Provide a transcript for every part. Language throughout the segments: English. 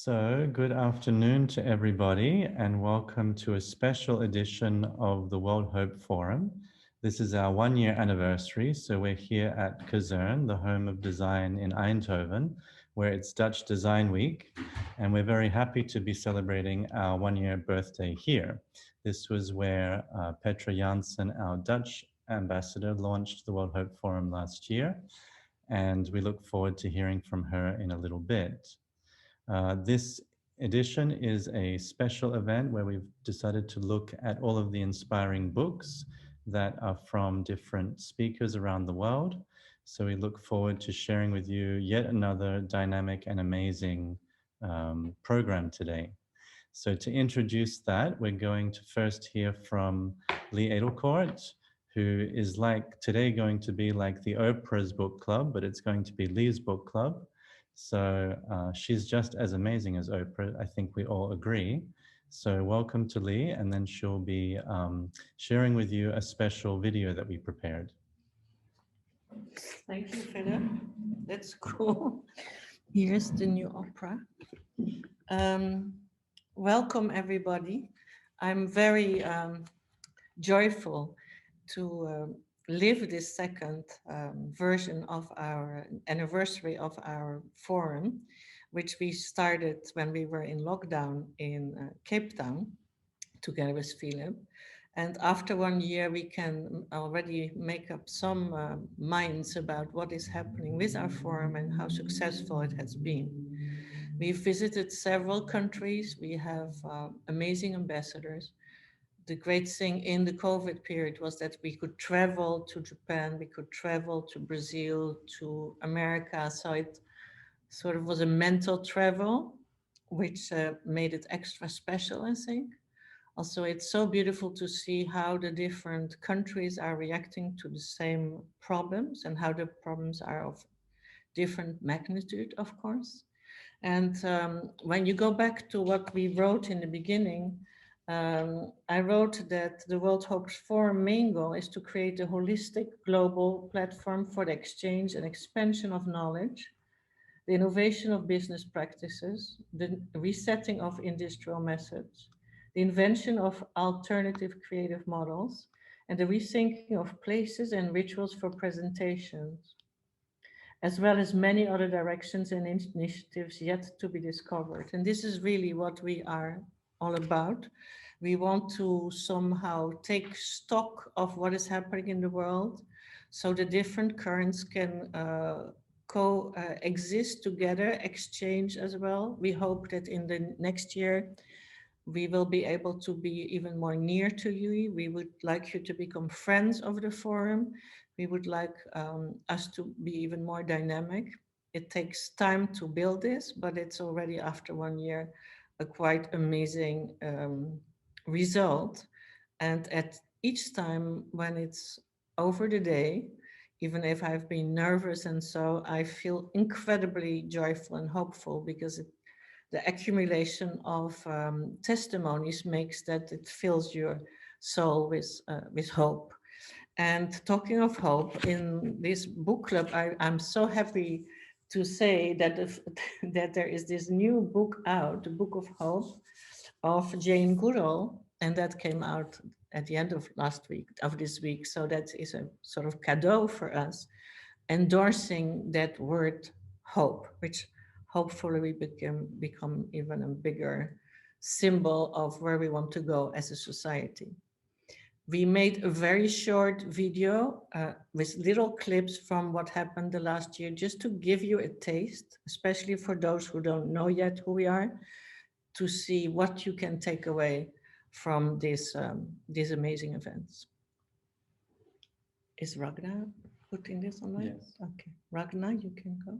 So, good afternoon to everybody, and welcome to a special edition of the World Hope Forum. This is our 1-year anniversary, so we're here at Kazern, the home of design in Eindhoven, where it's Dutch Design Week, and we're very happy to be celebrating our 1-year birthday here. This was where Petra Janssen, our Dutch ambassador, launched the World Hope Forum last year, and we look forward to hearing from her in a little bit. This edition is a special event where we've decided to look at all of the inspiring books that are from different speakers around the world. So we look forward to sharing with you yet another dynamic and amazing program today. So to introduce that, we're going to first hear from Edelkoort, who is today going to be like the Oprah's book club, but it's going to be Lee's book club. So she's just as amazing as Oprah. I think we all agree. So welcome to Lee, and then she'll be sharing with you a special video that we prepared. Thank you, Philip. That's cool. Here's the new opera. Welcome, everybody. I'm very joyful to live this second version of our anniversary of our forum, which we started when we were in lockdown in Cape Town together with Philip. And after 1 year, we can already make up some minds about what is happening with our forum and how successful it has been. We've visited several countries. We have amazing ambassadors. The great thing in the COVID period was that we could travel to Japan, we could travel to Brazil, to America. So it sort of was a mental travel, which made it extra special, I think. Also, it's so beautiful to see how the different countries are reacting to the same problems and how the problems are of different magnitude, of course. And when you go back to what we wrote in the beginning, I wrote that the World Hope Forum main goal is to create a holistic global platform for the exchange and expansion of knowledge, the innovation of business practices, the resetting of industrial methods, the invention of alternative creative models, and the rethinking of places and rituals for presentations, as well as many other directions and initiatives yet to be discovered. And this is really what we are all about. We want to somehow take stock of what is happening in the world so the different currents can coexist together, exchange as well. We hope that in the next year, we will be able to be even more near to you. We would like you to become friends of the forum. We would like us to be even more dynamic. It takes time to build this, but it's already after 1 year a quite amazing result. And at each time when it's over the day, even if I've been nervous and so, I feel incredibly joyful and hopeful because the accumulation of testimonies makes that it fills your soul with hope. And talking of hope, in this book club, I'm so happy to say that that there is this new book out, the Book of Hope of Jane Goodall, and that came out at the end of this week. So that is a sort of cadeau for us, endorsing that word hope, which hopefully we become even a bigger symbol of where we want to go as a society. We made a very short video with little clips from what happened the last year, just to give you a taste, especially for those who don't know yet who we are, to see what you can take away from these amazing events. Is Ragnar putting this online? Yes. Okay, Ragnar, you can go.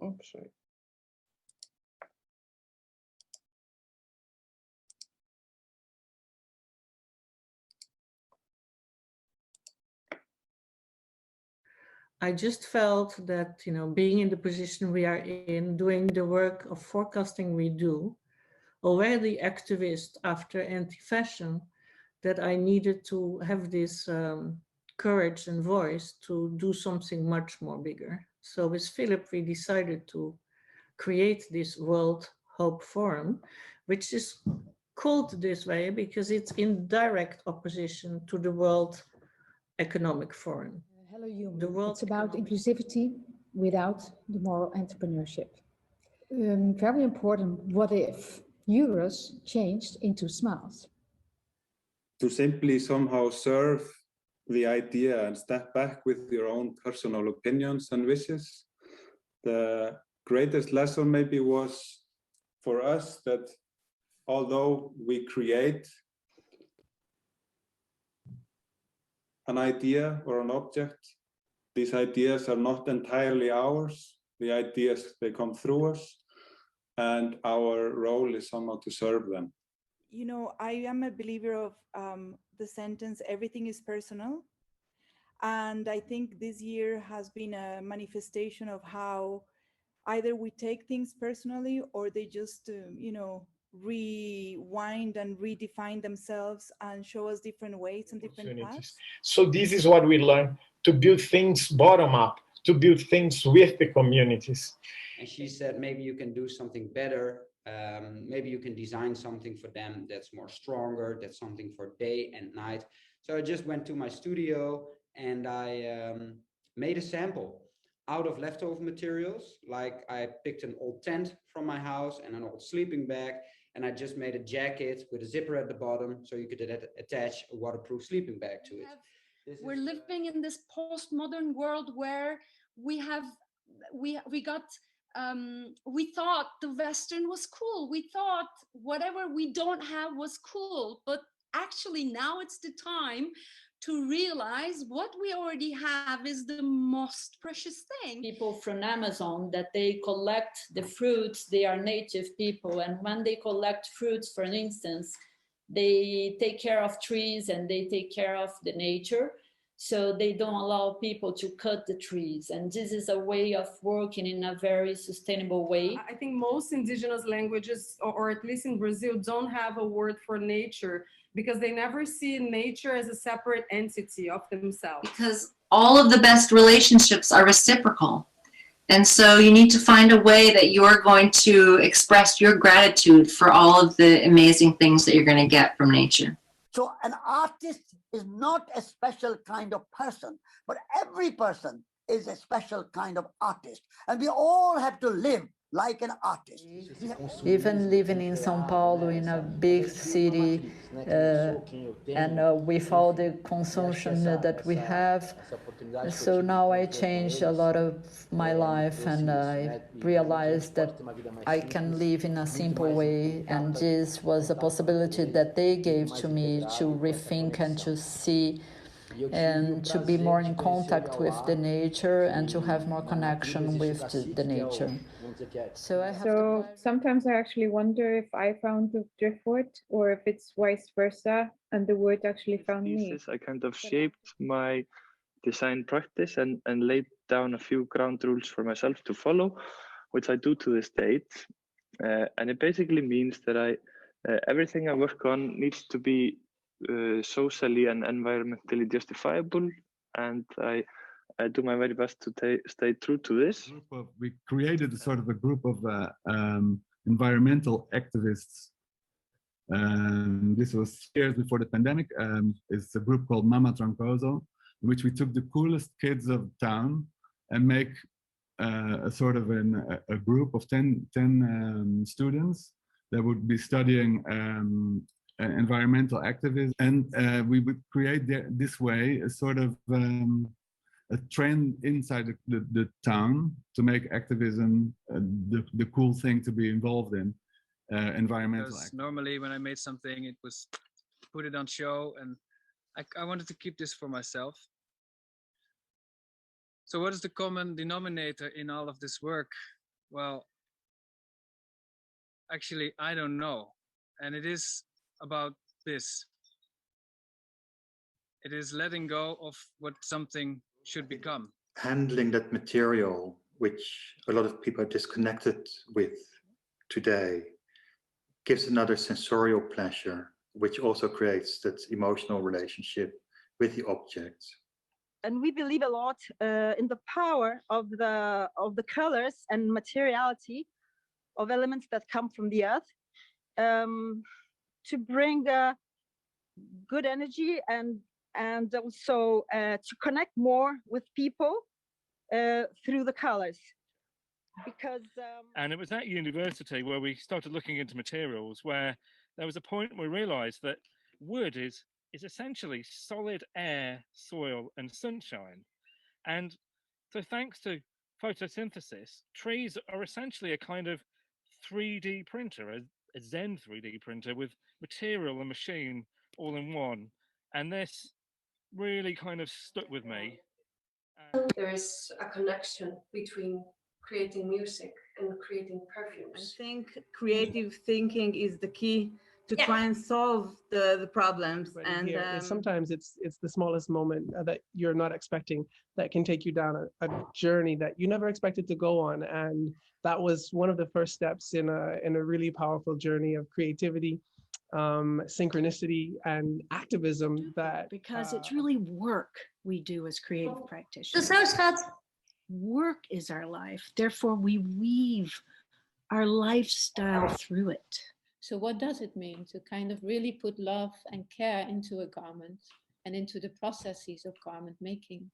Oh, sorry. I just felt that, being in the position we are in, doing the work of forecasting we do, already activist after anti-fashion, that I needed to have this courage and voice to do something much more bigger. So with Philip, we decided to create this World Hope Forum, which is called this way because it's in direct opposition to the World Economic Forum. Hello, Human. It's about inclusivity without the moral entrepreneurship. Very important, what if euros changed into smiles? To simply somehow serve the idea and step back with your own personal opinions and wishes. The greatest lesson maybe was for us that although we create an idea or an object, these ideas are not entirely ours. The ideas, they come through us, and our role is somehow to serve them. I am a believer of the sentence, everything is personal. And I think this year has been a manifestation of how either we take things personally or they just, rewind and redefine themselves and show us different ways and different paths. So this is what we learn, to build things bottom up, to build things with the communities. And she said, maybe you can do something better. Maybe you can design something for them that's more stronger, that's something for day and night. So I just went to my studio and I made a sample out of leftover materials. Like I picked an old tent from my house and an old sleeping bag, and I just made a jacket with a zipper at the bottom so you could attach a waterproof sleeping bag to it. We're living in this postmodern world where we thought the Western was cool. We thought whatever we don't have was cool, but actually now it's the time to realize what we already have is the most precious thing. People from Amazon, that they collect the fruits, they are native people, and when they collect fruits, for instance, they take care of trees and they take care of the nature. So they don't allow people to cut the trees. And this is a way of working in a very sustainable way. I think most indigenous languages, or at least in Brazil, don't have a word for nature because they never see nature as a separate entity of themselves. Because all of the best relationships are reciprocal. And so you need to find a way that you're going to express your gratitude for all of the amazing things that you're going to get from nature. So an artist is not a special kind of person, but every person is a special kind of artist. And we all have to live like an artist. Even living in São Paulo, in a big city, and with all the consumption that we have, so now I changed a lot of my life, and I realized that I can live in a simple way, and this was a possibility that they gave to me to rethink and to see and to be more in contact with the nature and to have more connection with the nature. So sometimes I actually wonder if I found the driftwood or if it's vice versa and the wood actually found me. I kind of shaped my design practice and laid down a few ground rules for myself to follow, which I do to this date. And it basically means that everything I work on needs to be socially and environmentally justifiable, and I do my very best to stay true to this. We created sort of a group of environmental activists. This was years before the pandemic. It's a group called Mama Trancoso, in which we took the coolest kids of town and make a sort of a group of 10 students that would be studying environmental activism, and we would create this way a sort of a trend inside the town to make activism the cool thing to be involved in, environmental activism. Normally when I made something, it was put it on show, and I wanted to keep this for myself. So what is the common denominator in all of this work? Well, actually, I don't know. And it is about this. It is letting go of what something should become. handling that material, which a lot of people are disconnected with today, gives another sensorial pleasure, which also creates that emotional relationship with the object. And we believe a lot in the power of the colors and materiality of elements that come from the earth to bring good energy and also to connect more with people through the colors. Because and it was at university where we started looking into materials, where there was a point where we realized that wood is essentially solid air, soil, and sunshine. And so thanks to photosynthesis, trees are essentially a kind of 3D printer, a Zen 3D printer with material and machine all in one. And this really kind of stuck with me. There is a connection between creating music and creating perfumes. I think creative thinking is the key to try and solve the problems. And sometimes it's the smallest moment that you're not expecting that can take you down a journey that you never expected to go on. And that was one of the first steps in a really powerful journey of creativity, synchronicity, and activism. That because it's really work we do as creative practitioners. Work is our life. Therefore, we weave our lifestyle through it. So what does it mean to kind of really put love and care into a garment and into the processes of garment making?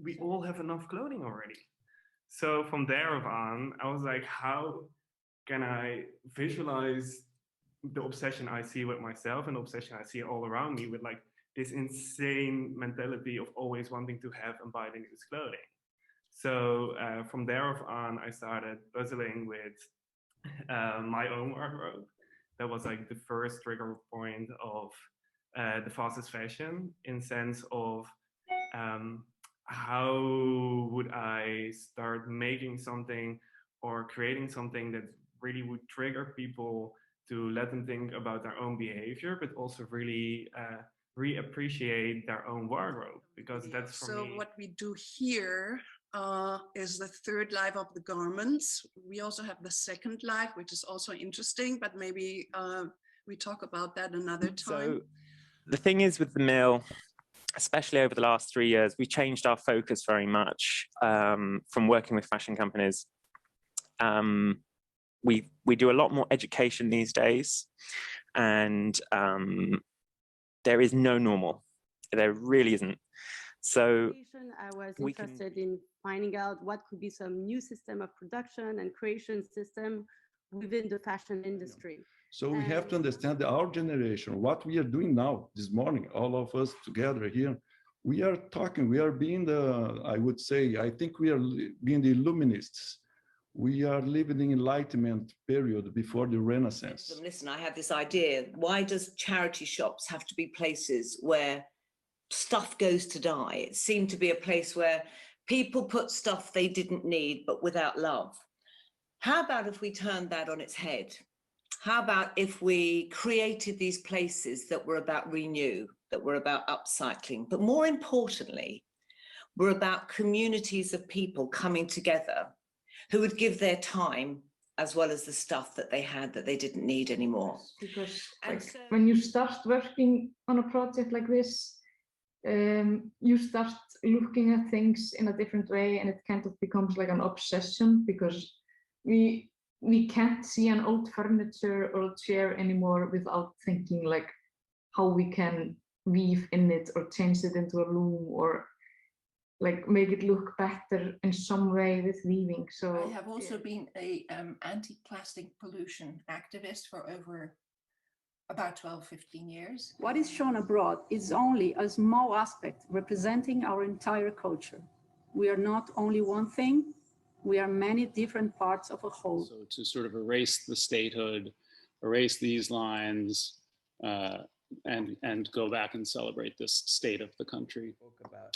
We all have enough clothing already. So from there on, I was like, how can I visualize the obsession I see with myself and the obsession I see all around me with like this insane mentality of always wanting to have and buy the newest clothing. So from there on, I started puzzling with my own wardrobe. That was like the first trigger point of the fastest fashion, in sense of how would I start making something or creating something that really would trigger people to let them think about their own behavior, but also really reappreciate their own wardrobe, because that's for me. So what we do here is the third life of the garments. We also have the second life, which is also interesting, but maybe we talk about that another time. So the thing is with the mill, especially over the last 3 years, we changed our focus very much from working with fashion companies. We do a lot more education these days, and there is no normal. There really isn't. So I was interested in finding out what could be some new system of production and creation system within the fashion industry. So we have to understand that our generation, what we are doing now, this morning, all of us together here, we are talking, we are being the, I would say, I think we are being the illuminists. We are living in the Enlightenment period before the Renaissance. Listen, I had this idea. Why does charity shops have to be places where stuff goes to die? It seemed to be a place where people put stuff they didn't need, but without love. How about if we turned that on its head? How about if we created these places that were about renew, that were about upcycling, but more importantly, were about communities of people coming together who would give their time as well as the stuff that they had that they didn't need anymore. Because when you start working on a project like this, you start looking at things in a different way, and it kind of becomes like an obsession, because we can't see an old furniture or a chair anymore without thinking like how we can weave in it or change it into a loom or like make it look better in some way with weaving. So I have also been a anti-plastic pollution activist for over about 12-15 years. What is shown abroad is only a small aspect representing our entire culture. We are not only one thing, we are many different parts of a whole. So to sort of erase the statehood, erase these lines, and go back and celebrate this state of the country.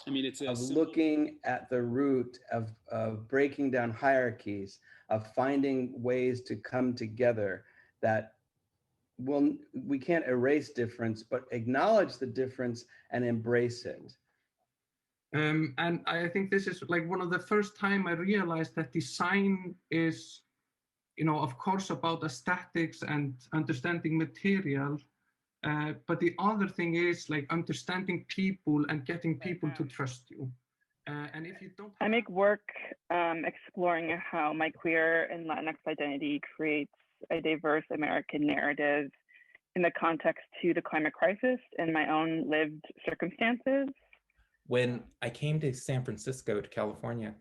I mean, it's of looking at the root of breaking down hierarchies, of finding ways to come together that we can't erase difference, but acknowledge the difference and embrace it. And I think this is like one of the first time I realized that design is, you know, of course about aesthetics and understanding material, but the other thing is like understanding people and getting people to trust you. And if you don't, I make work exploring how my queer and Latinx identity creates a diverse American narrative in the context to the climate crisis and my own lived circumstances. When I came to San Francisco, to California,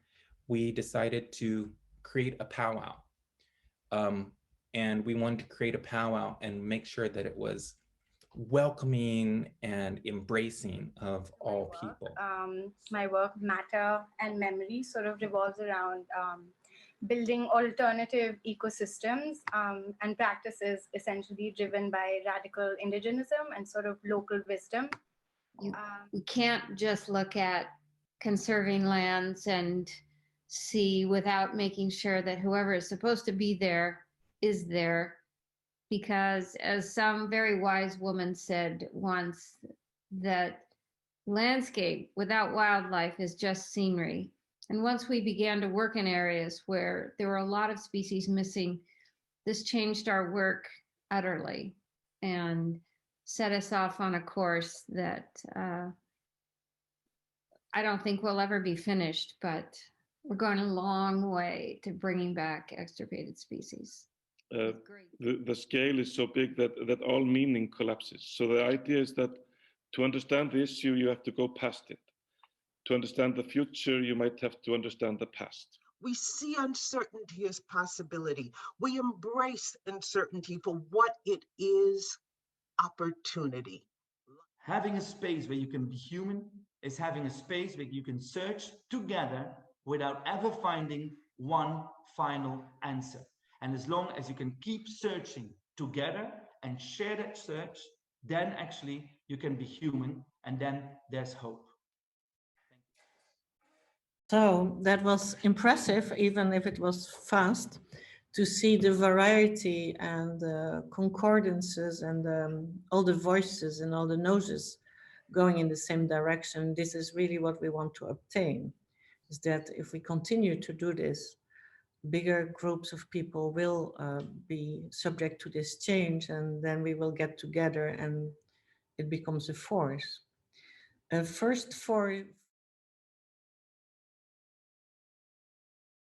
we decided to create a powwow. And we wanted to create a powwow and make sure that it was welcoming and embracing of all people. My work, Matter and Memory, sort of revolves around building alternative ecosystems and practices essentially driven by radical indigenism and sort of local wisdom. You can't just look at conserving lands and see without making sure that whoever is supposed to be there is there. Because as some very wise woman said once, that landscape without wildlife is just scenery. And once we began to work in areas where there were a lot of species missing, this changed our work utterly and set us off on a course that I don't think will ever be finished, but we're going a long way to bringing back extirpated species. The scale is so big that all meaning collapses. So the idea is that to understand the issue, you have to go past it. To understand the future, you might have to understand the past. We see uncertainty as possibility. We embrace uncertainty for what it is, opportunity. Having a space where you can be human is having a space where you can search together without ever finding one final answer. And as long as you can keep searching together and share that search, then actually you can be human, and then there's hope. So that was impressive, even if it was fast, to see the variety and the concordances and all the voices and all the noses going in the same direction. This is really what we want to obtain, is that if we continue to do this, bigger groups of people will be subject to this change, and then we will get together and it becomes a force. First, for